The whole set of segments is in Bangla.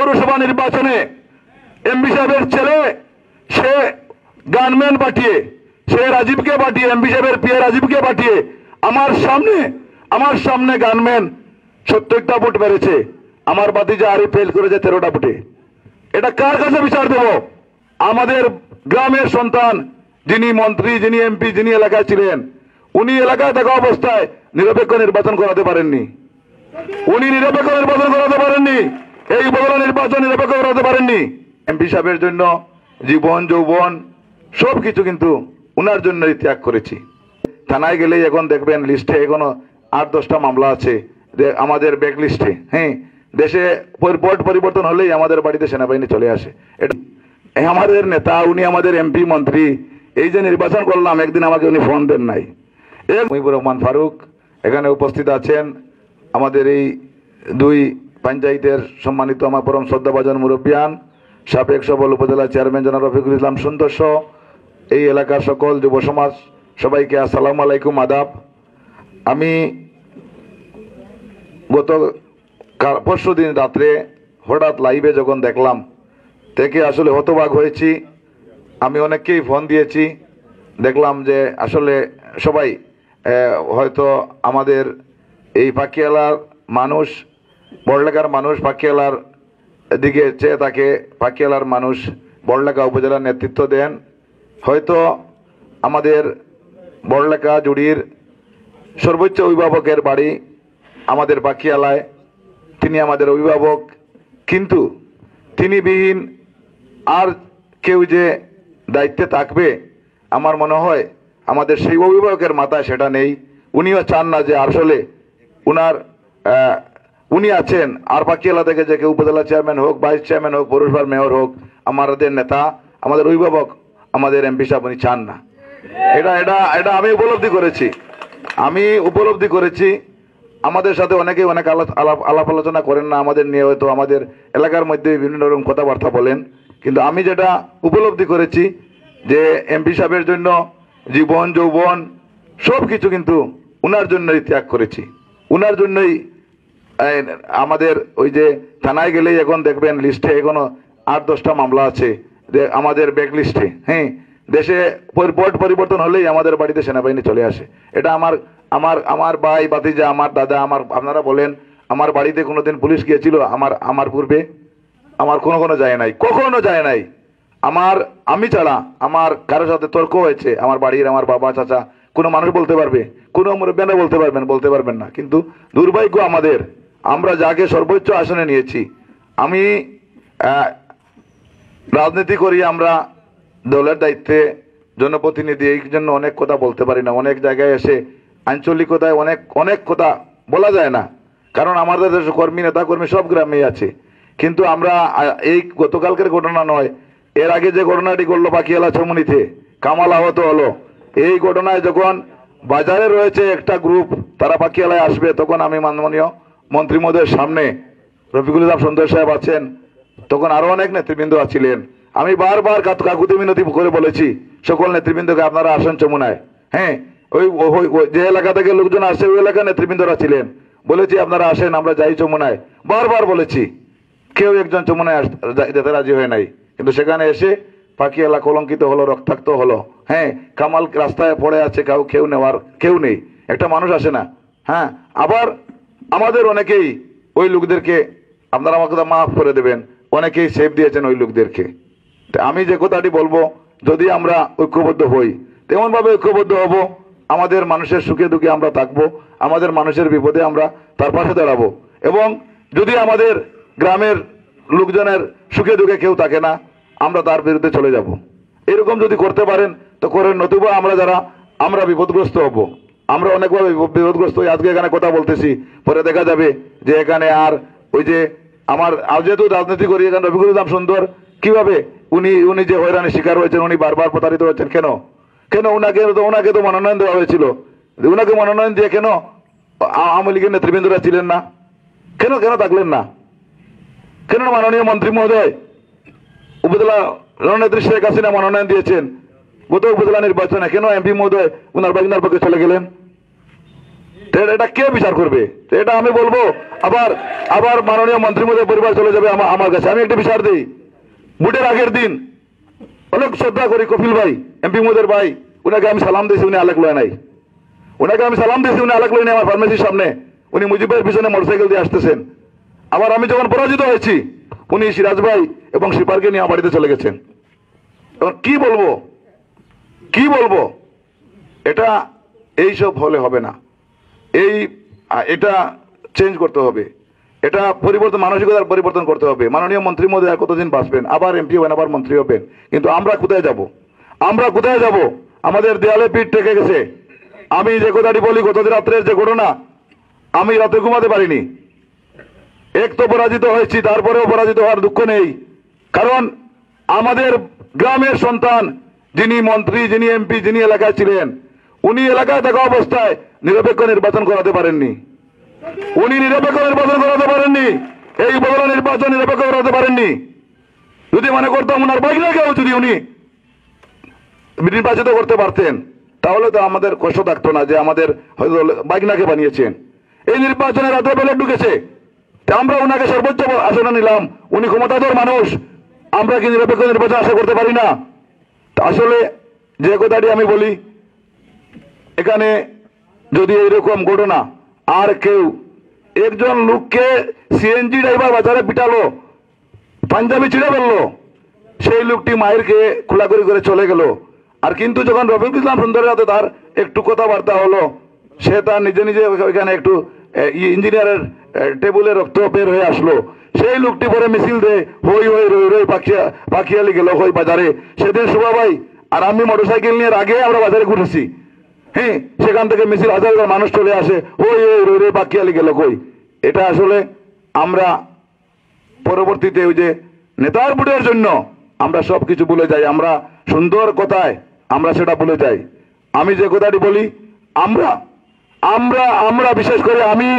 পৌরসভা নির্বাচনে এমপি সাহেবের ছেলে সে গানম্যান পাঠিয়ে, সে রাজীবকে পাঠিয়ে, এমপি সাহেবের পিএ রাজীবকে পাঠিয়ে আমার সামনে গানম্যান 70টা ভোট মেরেছে, আমার ভাতিজা আরিফ ফেল করেছে 13টা ভোটে। এটা কার কাছে বিচার দেব? আমাদের গ্রামের সন্তান, যিনি মন্ত্রী, যিনি এমপি, যিনি এলাকায় ছিলেন, উনি এলাকায় থাকা অবস্থায় নিরপেক্ষ নির্বাচন করাতে পারেননি। উনি নিরপেক্ষ নির্বাচন করাতে পারেননি, এই উপজেলা নির্বাচন নিরপেক্ষ করাতে পারেননি। এমপি সাহেবের জন্য জীবন যৌবন সবকিছু কিন্তু উনার জন্যই ত্যাগ করেছি। থানায় গেলেই এখন দেখবেন লিস্টে এখনো 8-10টা মামলা আছে আমাদের ব্যাক লিস্টে। হ্যাঁ, দেশে ভোট পরিবর্তন হলেই আমাদের বাড়িতে সেনাবাহিনী চলে আসে। এটা আমাদের নেতা, উনি আমাদের এমপি মন্ত্রী, এই যে নির্বাচন করলাম, একদিন আমাকে উনি ফোন দেন নাই। মুজিবুর রহমান ফারুক এখানে উপস্থিত আছেন, আমাদের এই 2 পঞ্চায়েতের সম্মানিত আমার পরম শ্রদ্ধাভাজন মুরব্বিয়ান, সাবেক সবল উপজেলা চেয়ারম্যান জনাব রফিকুল ইসলাম সুন্দর সহ এই এলাকার সকল যুব সমাজ, সবাইকে আসসালামু আলাইকুম, আদাব। আমি গত পরশুদিন রাত্রে হঠাৎ লাইভে যখন দেখলাম, থেকে আসলে হতবাক হয়েছি। আমি অনেককেই ফোন দিয়েছি, দেখলাম যে আসলে সবাই হয়তো আমাদের এই পাকিয়ালার মানুষ, বড়লেখার মানুষ পাকিয়ালার দিকে চেয়ে থাকে, পাকিয়ালার মানুষ বড়লেখা উপজেলার নেতৃত্ব দেন। হয়তো আমাদের বড়লেখা জুড়ির সর্বোচ্চ অভিভাবকের বাড়ি আমাদের পাকিয়ালায়, তিনি আমাদের অভিভাবক, কিন্তু তিনি বিহীন আর কেউ যে দায়িত্বে থাকবে, আমার মনে হয় আমাদের সেই অভিভাবকের মাথায় সেটা নেই। উনিও চান না যে আসলে উনি আছেন, আর পাকিয়ালা থেকে যে কেউ উপজেলা চেয়ারম্যান হোক, ভাইস চেয়ারম্যান হোক, পৌরসভার মেয়র হোক, আমাদের নেতা, আমাদের অভিভাবক, আমাদের এমপি সাহেব উনি চান না। এটা আমি উপলব্ধি করেছি। আমাদের সাথে অনেকে অনেক আলাপ আলোচনা করেন না আমাদের নিয়ে, হয়তো আমাদের এলাকার মধ্যে বিভিন্ন রকম কথাবার্তা বলেন, কিন্তু আমি যেটা উপলব্ধি করেছি যে এমপি সাহেবের জন্য জীবন যৌবন সবকিছু কিন্তু উনার জন্যই ত্যাগ করেছি। উনার জন্যই আমাদের ওই যে থানায় গেলেই এখন দেখবেন লিস্টে এখনো 8-10টা মামলা আছে আমাদের ব্যাক লিস্টে। হ্যাঁ, দেশে ভোট পরিবর্তন হলেই আমাদের বাড়িতে সেনাবাহিনী চলে আসে। এটা আমার ভাই, ভাতিজা, আমার দাদা, আপনারা বলেন, আমার বাড়িতে কোনোদিন পুলিশ গিয়েছিল আমার পূর্বে? আমার কোনো যায় নাই, কখনো যায় নাই। আমি ছাড়া আমার কারোর সাথে তর্ক হয়েছে আমার বাড়ির, আমার বাবা, চাচা, কোনো মানুষ বলতে পারবে? কোনো মুরব্বিয়ানা বলতে পারবেন না। কিন্তু দুর্ভাগ্য আমাদের, আমরা যাকে সর্বোচ্চ আসনে নিয়েছি, আমি রাজনীতি করি, আমরা দলের দায়িত্বে জনপ্রতিনিধি, এই জন্য অনেক কথা বলতে পারি না। অনেক জায়গায় এসে আঞ্চলিকতায় অনেক কথা বলা যায় না, কারণ আমাদের দেশে কর্মী, নেতা কর্মী সব গ্রামেই আছে। কিন্তু আমরা এই গতকালকের ঘটনা নয়, এর আগে যে ঘটনাটি ঘটলো পাকিয়ালা চমুনিতে, কামাল আহত হলো, এই ঘটনায় যখন বাজারে রয়েছে একটা গ্রুপ, তারা পাকিয়ালায় আসবে, তখন আমি মাননীয় মন্ত্রী মহোদয়ের সামনে, রফিকুল ইসলাম সুন্দর সাহেব আছেন, তখন আরো অনেক নেতৃবৃন্দ ছিলেন, আমি বারবার কাকুতি মিনতি করে বলেছি সকল নেতৃবৃন্দকে, আপনারা আসেন চমুনায়। হ্যাঁ, ওই যে এলাকা থেকে লোকজন আসছে ওই এলাকার নেতৃবৃন্দরা ছিলেন, বলেছি আপনারা আসেন, আমরা যাই চমুনায়, বারবার বলেছি। কেউ একজন চমুনায় যেতে রাজি হয় নাই, কিন্তু সেখানে এসে পাকিয়ালা কলঙ্কিত হলো, রক্তাক্ত হলো। হ্যাঁ, কামাল রাস্তায় পড়ে আছে, কেউ নেই, একটা মানুষ আসে না। হ্যাঁ, আবার আমাদের অনেকেই ওই লোকদেরকে, আপনারা আমাকে মাফ করে দেবেন, অনেকেই সেভ দিয়েছেন ওই লোকদেরকে। আমি যে কথাটি বলবো, যদি আমরা ঐক্যবদ্ধ হই, তেমন ভাবে ঐক্যবদ্ধ হব, আমাদের মানুষের সুখে দুঃখে আমরা থাকবো, আমাদের মানুষের বিপদে আমরা তার পাশে দাঁড়াবো। এবং যদি আমাদের গ্রামের লোকজনের সুখে দুঃখে কেউ থাকে না, আমরা তার বিরুদ্ধে চলে যাব। এরকম যদি করতে পারেন তো করেন, নতুবা আমরা বিপদগ্রস্ত হব। আমরা অনেকভাবে বিপদগ্রস্ত হই। আজকে এখানে কথা বলতেছি, পরে দেখা যাবে যে এখানে আর ওই যে যেহেতু রাজনীতি করি, এখানে রফিকুল ইসলাম সুন্দর কিভাবে উনি যে হয়রানির শিকার হয়েছেন, উনি বারবার প্রতারিত হয়েছেন, কেন ওনাকে তো মনোনয়ন দেওয়া হয়েছিল, ওনাকে মনোনয়ন দিয়ে কেন আওয়ামী লীগের নেতৃবৃন্দরা ছিলেন না? কেন থাকলেন না? কেন মাননীয় মন্ত্রী মহোদয় উপজেলা রণনেত্রী শেখ হাসিনা মনোনয়ন দিয়েছেন গত উপজেলা নির্বাচনে, কেন এমপি মহোদয় উনার পক্ষে চলে গেলেন? এটা কে বিচার করবে? এটা আমি বলবো আবার আবার মাননীয় মন্ত্রী মহোদয় পরিবার চলে যাবে আমার কাছে। আমি একটা বিচার দিই, ভোটের আগের দিন অনেক শ্রদ্ধা করি কপিল ভাই, এমপি মহোদয়ের ভাই, উনাকে আমি সালাম দিয়েছি, উনি আলেক লয় নাই। উনাকে আমি সালাম দিয়েছি, উনি আলেক লয় নাই আমার ফার্মেসির সামনে। উনি মুজিবের পিছনে মোটরসাইকেল দিয়ে আসতেছেন। আবার আমি যখন পরাজিত হয়েছি, উনি সিরাজ ভাই এবং শিপারকে নিয়ে বাড়িতে চলে গেছেন। এখন কি বলবো, কি বলবো? এটা এইসব হলে হবে না। এটা চেঞ্জ করতে হবে, এটা পরিবর্তন, মানসিকতার পরিবর্তন করতে হবে। মাননীয় মন্ত্রী মহোদয় আর কতদিন বাঁচবেন? আবার এমপি হবেন, আবার মন্ত্রী হবেন, কিন্তু আমরা কোথায় যাব? আমরা কোথায় যাব? আমাদের দেয়ালে পিঠ ঠেকে গেছে। আমি যে কথাটি বলি, গত রাত্রের যে ঘটনা, আমি রাতে ঘুমাতে পারিনি। এক তো পরাজিত হয়েছি, তারপরেও পরাজিত হওয়ার দুঃখ নেই, কারণ আমাদের গ্রামের সন্তান, যিনি মন্ত্রী, যিনি এমপি, যিনি এলাকায় ছিলেন, উনি এলাকায় থাকা অবস্থায় নিরপেক্ষ নির্বাচন করাতে পারেননি। উনি নিরপেক্ষ নির্বাচন করাতে পারেননি, এই বড় নির্বাচন নিরপেক্ষ করাতে পারেননি। যদি মনে করতাম ওনার বাইকটাকেও যদি উনি নির্বাচিত করতে পারতেন, তাহলে তো আমাদের কষ্ট থাকতো না যে আমাদের হয়তো বাইকনাকে বানিয়েছেন। এই নির্বাচনে রাতে বেলে ঢুকেছে, আমরা ওনাকে সর্বোচ্চ আসনে নিলাম, উনি ক্ষমতাধর মানুষ, আমরা কি নিরপেক্ষ নির্বাচন আশা করতে পারি না? আসলে যে কথাটি আমি বলি, এখানে যদি এইরকম ঘটনা আর কেউ, একজন লোককে সিএনজি ড্রাইভার বাজারে পিটালো, পাঞ্জাবি ছিঁড়ে ফেললো, সেই লোকটি মায়েরকে খোলাখুলি করে চলে গেল। আর কিন্তু যখন রফিকুল ইসলাম সুন্দরের হাতে তার একটু কথাবার্তা হলো, সে তার নিজে নিজে ওইখানে একটু ইঞ্জিনিয়ারের টেবুলে রক্ত বের হয়ে আসলো, সেই লোকটি পরে মিছিল দে হই হই রই রই পাখিয়ালি গেল হই বাজারে। সেদিন শোভা ভাই আর আমি মোটরসাইকেল নিয়ে আগে আমরা বাজারে ঘুরেছি, হ্যাঁ, সেখান থেকে মিছিল হাজার হাজার মানুষ চলে আসে, ওই ওই রই রই পাখিয়ালি গেল কই। এটা আসলে আমরা পরবর্তীতে ওই যে নেতার ভোটের জন্য আমরা সবকিছু ভুলে যাই, আমরা সুন্দর কথায় আমরা সেটা ভুলে যাই। আমি যে কথাটি বলি, আমরা আমরা আমরা বিশেষ করে আমি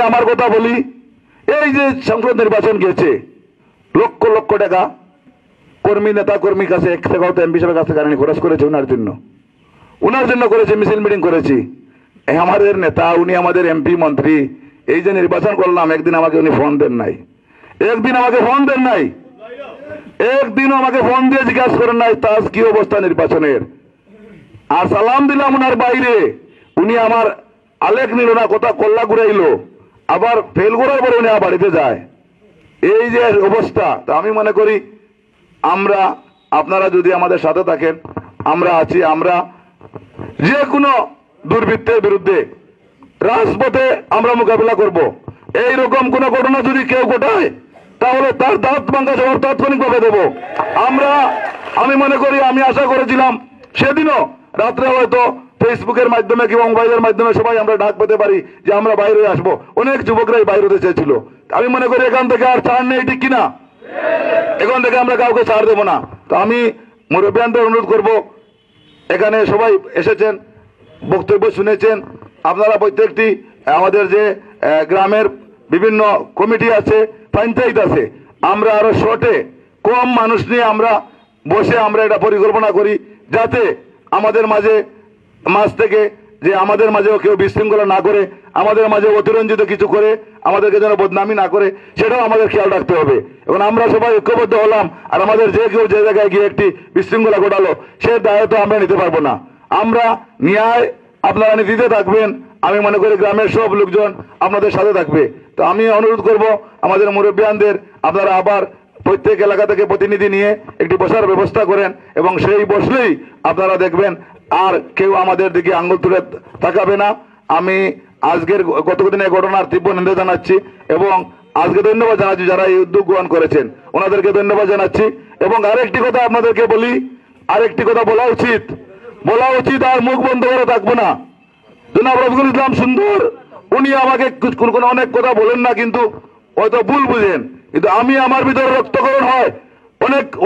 আমার কথা বলি, এই যে সংসদ নির্বাচন গেছে, লক্ষ লক্ষ টাকা কর্মী, নেতা কর্মীর কাছে, এক টাকাও তো এমপি সাহেবের কাছে কারণে খরচ করেছে উনার জন্য করেছে, মিছিল মিটিং করেছি। আমাদের নেতা, উনি আমাদের এমপি মন্ত্রী, এই যে নির্বাচন করলাম, একদিন আমাকে উনি ফোন দেন নাই, একদিন আমাকে ফোন দেন নাই, একদিনও আমাকে ফোন দিয়ে জিজ্ঞাসা করেন নাই তার কি অবস্থা নির্বাচনের। আর সালাম দিলাম উনার বাইরে, উনি আমার আলেখ নিল না, কথা কল্লা ঘুরাইলো, আবার ফেল করার পরে উনি বাড়িতে যায়। এই যে অবস্থা, তা আমি মনে করি আমরা, আপনারা যদি আমাদের সাথে থাকেন, আমরা আছি, আমরা যে কোনো দুর্বৃত্তের বিরুদ্ধে রাজপথে আমরা মোকাবিলা করব। এইরকম কোন ঘটনা যদি কেউ ঘটায়, তাহলে তার দাঁত ভাঙা জবাব তাৎক্ষণিকভাবে দেবো আমরা। আমি মনে করি, আমি আশা করেছিলাম সেদিনও রাত্রে হয়তো ফেসবুকের মাধ্যমে কিংবা মোবাইলের মাধ্যমে সবাই আমরা ডাক পেতে পারি যে আমরা বাইরে আসবো। অনেক যুবকরাই বাইরে হতে চেয়েছিল। আমি মনে করি এখান থেকে আর ছাড় নেই, ঠিক কিনা? এখান থেকে আমরা কাউকে ছাড় দেবো না। তো আমি মুরব্বিয়ানদের অনুরোধ করব, এখানে সবাই এসেছেন, বক্তব্য শুনেছেন, আপনারা প্রত্যেকটি আমাদের যে গ্রামের বিভিন্ন কমিটি আছে, পঞ্চায়েত আছে, আমরা আরো শর্টে কম মানুষ নিয়ে আমরা বসে আমরা এটা পরিকল্পনা করি, যাতে আমাদের মাঝ থেকে যে আমাদের মাঝেও কেউ বিশৃঙ্খলা না করে, আমাদের মাঝে অতিরঞ্জিত কিছু করে আমাদেরকে যেন বদনামি না করে, সেটাও আমাদের খেয়াল রাখতে হবে। এবং আমরা সবাই ঐক্যবদ্ধ হলাম, আর আমাদের যে কেউ যে জায়গায় গিয়ে একটি বিশৃঙ্খলা ঘটালো, সে দায় তো আমরা নিতে পারবো না। আমরা ন্যায় আপনারা নীতিতে থাকবেন, আমি মনে করি গ্রামের সব লোকজন আপনাদের সাথে থাকবে। তো আমি অনুরোধ করব আমাদের মুরব্বিয়ানদের, আপনারা আবার প্রত্যেক এলাকা থেকে প্রতিনিধি নিয়ে একটি বসার ব্যবস্থা করেন, এবং সেই বসলেই আপনারা দেখবেন আর কেউ আমাদের দিকে আঙ্গুল তুলে তাকাবে না। আমি আজকের গত দিনের ঘটনার তীব্র নিন্দা জানাচ্ছি, এবং আজকে ধন্যবাদ জানাচ্ছি যারা এই উদ্যোগ গ্রহণ করেছেন, ওনাদেরকে ধন্যবাদ জানাচ্ছি। এবং আরেকটি কথা আপনাদেরকে বলি, আরেকটি কথা বলা উচিত, আর মুখ বন্ধ করে থাকবো না। জনাব রফিকুল ইসলাম সুন্দর, উনি আমাকে অনেক কথা বলেন না, কিন্তু হয়তো ভুল বুঝেন, কিন্তু আমি আমার ভিতরে রক্তকরণ হয়,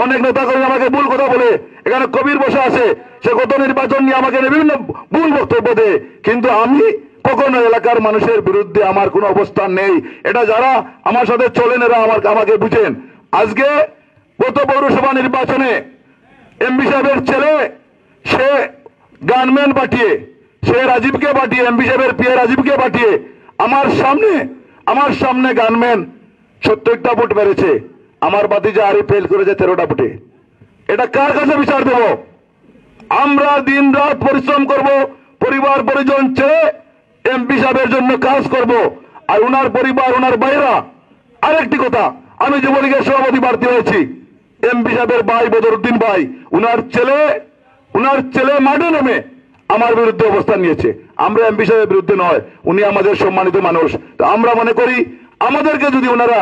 অনেক নেতা কর্মী আমাকে ভুল কথা বলে। এখানে কবির বসে আছে, সে গত নির্বাচন নিয়ে আমাকে বিভিন্ন ভুল বক্তব্য দেয়, কিন্তু আমি কখনো এলাকার মানুষের বিরুদ্ধে আমার কোনো অবস্থান নেই। এটা যারা আমার সাথে চলেন এরা আমাকে বুঝেন। আজকে গত পৌরসভা নির্বাচনে এমপি সাহেবের ছেলে, সে গানম্যান পাঠিয়ে সে রাজীবকে পাঠিয়ে, এমপি সাহেবের পিএ রাজীবকে পাঠিয়ে আমার সামনে গানম্যান 70টা ভোট মেরেছে, আমার ভাতিজা আরিফ ফেল করেছে 13টা ভোটে। এটা কার কাছে বিচার দেব? আমরা দিন রাত পরিশ্রম করব, পরিবার পরিজন ছেড়ে এমপি সাহেবের জন্য কাজ করব। আর উনার পরিবার, উনার ভাইরা, আরেকটি কথা, আমি যুবলীগের সভাপতি প্রার্থী হয়েছি, এমপি সাহেবের ভাই বদরুদ্দিন ভাই, উনার ছেলে মাঠে নেমে আমার বিরুদ্ধে অবস্থান নিয়েছে। আমরা এমপি সাহেবের বিরুদ্ধে নয়, উনি আমাদের সম্মানিত মানুষ। তো আমরা মনে করি আমাদেরকে যদি ওনারা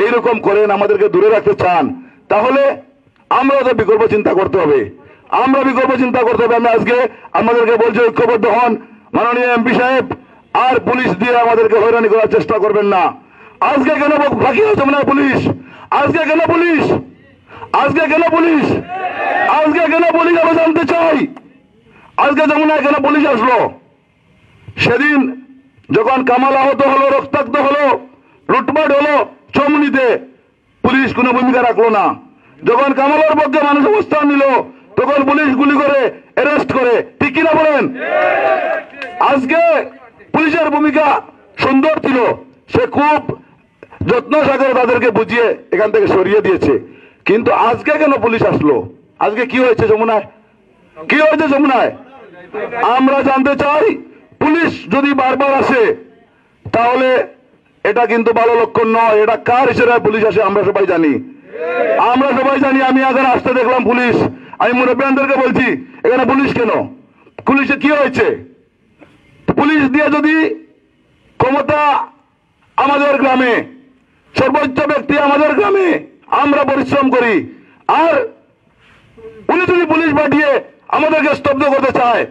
এইরকম করেন, আমাদেরকে দূরে রাখতে চান, তাহলে আমরা তো বিকল্প চিন্তা করতে হবে। আমি আজকে আমাদেরকে বলছি ঐক্যবদ্ধ হন। মাননীয় এমপি সাহেব, আর পুলিশ দিয়ে আমাদেরকে হয়রানি করার চেষ্টা করবেন না। আজকে কেন বাকি হচ্ছে না পুলিশ? আজকে কেন পুলিশ? আমি জানতে চাই, আজকে যমুনায় কেন পুলিশ আসলো? সেদিন যখন কামাল আহত হলো, রক্তাক্ত হলো, লুটপাট হলো চমুনিতে, পুলিশ কোনো ভূমিকা রাখলো না। যখন কামালের পক্ষে মানুষ অবস্থান নিল, তখন পুলিশ গুলি করে অ্যারেস্ট করে। ঠিক কিনা বলেন? আজকে পুলিশের ভূমিকা সুন্দর ছিল, সে খুব যত্ন সাগরে তাদেরকে বুঝিয়ে এখান থেকে সরিয়ে দিয়েছে। কিন্তু আজকে কেন পুলিশ আসলো? আজকে কি হয়েছে যমুনায়? আমরা জানতে চাই। পুলিশ যদি বারবার আসে তাহলে এটা কিন্তু ভালো লক্ষণ নয়। এটা কার হিসেবে পুলিশ আসে আমরা সবাই জানি। আমি আগে আসতে দেখলাম পুলিশ। আমি মুরব্বিয়ানদেরকে বলছি, এখানে পুলিশ কেন? পুলিশে কি হয়েছে? পুলিশ দিয়ে যদি ক্ষমতা আমাদের গ্রামে, সর্বোচ্চ ব্যক্তি আমাদের গ্রামে, আমরা পরিশ্রম করি, আর উনি যদি পুলিশ পাঠিয়ে আমাদেরকে স্তব্ধ করতে চায়,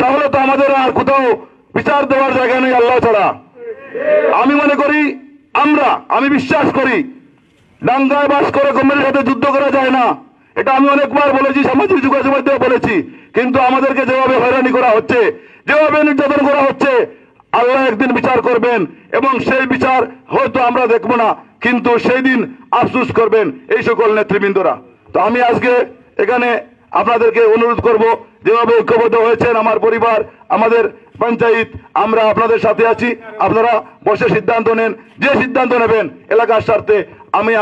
তাহলে তো আমাদের আর কোথাও বিচার দেওয়ার জায়গা নেই আল্লাহ ছাড়া। আমি মনে করি, আমি বিশ্বাস করি, দাঙ্গায় বাস করে কমের সাথে যুদ্ধ করা যায় না। এটা আমি অনেকবার বলেছি, সামাজিক যোগাযোগ মাধ্যমে বলেছি। কিন্তু আমাদেরকে যেভাবে হয়রানি করা হচ্ছে, যেভাবে নির্যাতন করা হচ্ছে, আল্লাহ একদিন বিচার করবেন, এবং সেই বিচার হয়তো আমরা দেখবো না, কিন্তু সেই দিন আফসোস করবেন এই সকল নেতৃবৃন্দরা। তো আমি আজকে এখানে আপনাদেরকে অনুরোধ করব, যেভাবে ঐক্যবদ্ধ হয়েছেন আমার পরিবার, আমাদের পঞ্চায়েত, আমরা আপনাদের সাথে আছি। আপনারা বসে সিদ্ধান্ত নেন, যে সিদ্ধান্ত নেবেন এলাকার স্বার্থে।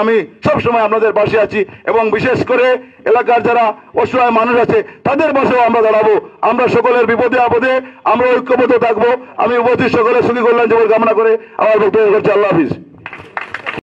আমি সবসময় আপনাদের পাশে আছি, এবং বিশেষ করে এলাকার যারা অসহায় মানুষ আছে তাদের পাশেও আমরা দাঁড়াবো। আমরা সকলের বিপদে আপদে আমরা ঐক্যবদ্ধ থাকবো। আমি উপস্থিত সকলের সুখী কল্যাণ জীবন কামনা করে আমার বক্তব্য করছি। আল্লাহ হাফিজ।